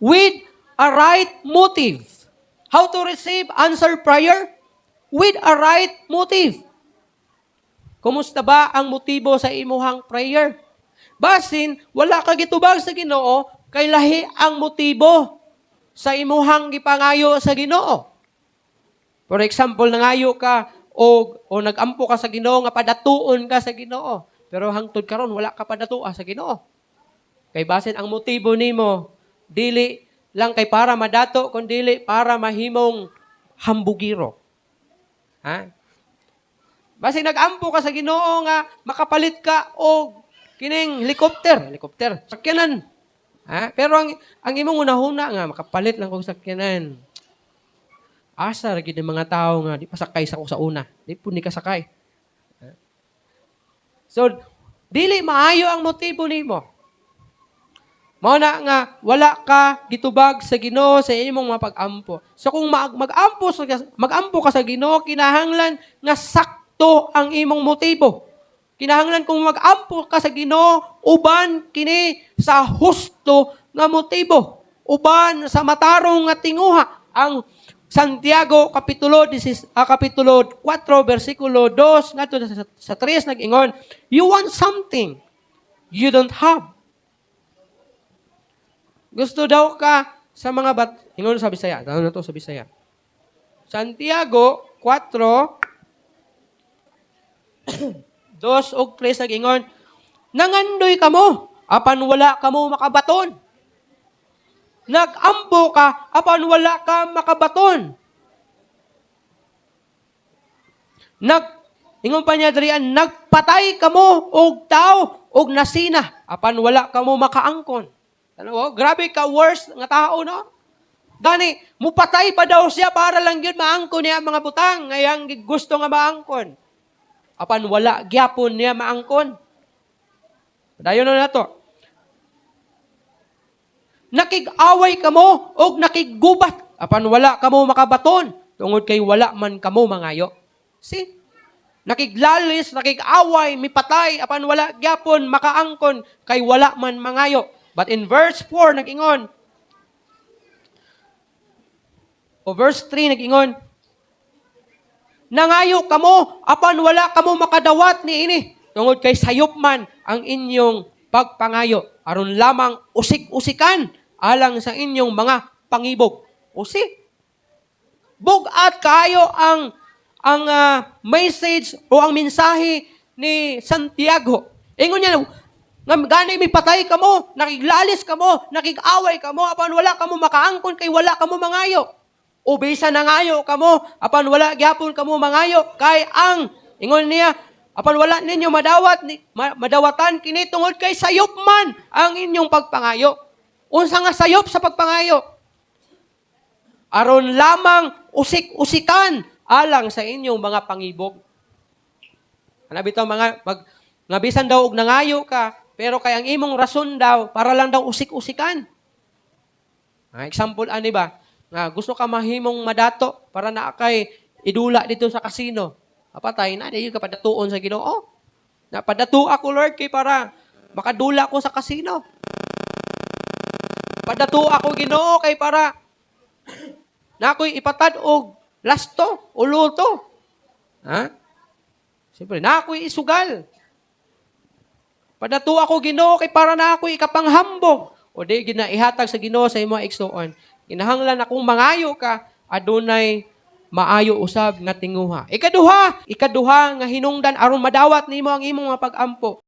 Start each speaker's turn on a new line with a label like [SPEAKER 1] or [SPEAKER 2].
[SPEAKER 1] with a right motive. How to receive answered prayer? With a right motive. Kumusta ba ang motibo sa imuhang prayer? Basin, wala ka gitubag sa Ginoo, kay lahi ang motibo sa imuhang gipangayo sa Ginoo. For example, nangayo ka o nagampo ka sa Ginoo nga padatuon ka sa Ginoo. Pero hangtod karon wala ka padatua sa Ginoo. Kay basin ang motibo nimo dili lang kay para madato kundi para mahimong hambugiro. Ha? Basin nagampo ka sa Ginoo nga makapalit ka og kining helicopter, sakyanan. Ha? Pero ang imong unahuna nga makapalit lang kog sakyanan. Asa ra gid mga tao nga di pasakay sa ko sa una. Di pud ni kasakay. So dili maayo ang motibo nimo. Mao na nga wala ka gitubag sa Ginoo sa imong mapag-ampo. So kung mag-ampo ka sa Ginoo, kinahanglan nga sakto ang imong motibo. Kinahanglan kung mag-ampo ka sa Ginoo, uban kini sa husto nga motibo. Uban sa matarong nga tinguha. Ang Santiago kapitulo 4 versikulo 2 ngadto sa 3 nag-ingon, you want something you don't have. Gusto daw ka sa mga ingon sa Bisaya. Tanong na to sa Bisaya. Santiago 4 2 og 3 nag-ingon, nangandoy kamo apan wala kamo makabaton. Nagampo ka apan wala ka makabaton. Ingon pa niya dirian, nagpatay kamo og tao og nasina apan wala kamo makaangkon. Ano, grabe ka worst nga tao, no? Gani, mupatay pa daw siya para lang yun maangkon niya mga butang. Ngayang gusto nga maangkon. Apan wala, gyapon niya maangkon. Dayon na to. Nakig-away kamo o nakigubat. Apan wala kamo makabaton. Tungod kay wala man kamo mangayo. See? Nakiglalis, nakig-away, mipatay. Apan wala, gyapon, makaangkon. Kay wala man mangayo. But in verse 4, nag-ingon, o verse 3, nag-ingon, nangayo kamo, apan wala kamo makadawat ni ini. Tungod kay sayop man ang inyong pagpangayo. Aron lamang usik-usikan alang sa inyong mga pangibog. Usik. Bugat kayo ang message o ang mensahe ni Santiago. Ingon niya, nga gani mi patay kamo, nakiglalis kamo, nakig-away kamo, apan wala kamo makaangkon kay wala kamo mangayo. O bisa nangayo kamo, apan wala gyapon kamo mangayo kay ang ingon niya, apan wala ninyo madawatan kini tungod kay sayop man ang inyong pagpangayo. Unsa nga sayop sa pagpangayo? Aron lamang usik-usikan alang sa inyong mga pangibog. Ana bitaw nga bisan daw og nangayo ka, pero kay ang imong rason daw, para lang daw usik-usikan. Example, ani ba? Nga, gusto ka mahimong madato para na kay idula dito sa kasino. Apatay na, di ka padatuon sa Ginoo. Napadato ako, Lord, kay para makadula ko sa kasino. Padato ako, Ginoo, kay para na ako'y ipatad og lasto, o luto. Siyempre, na ako'y isugal. Padato ako, Ginoo, kay para na ako ikapanghambog. O di, ginaihatag sa Ginoo sa imo igsuon. Kinahanglan akong mangayo ka, adunay maayo usab nga tinguha. Ikaduha nga hinungdan aron madawat nimo ang imong mga pag-ampo.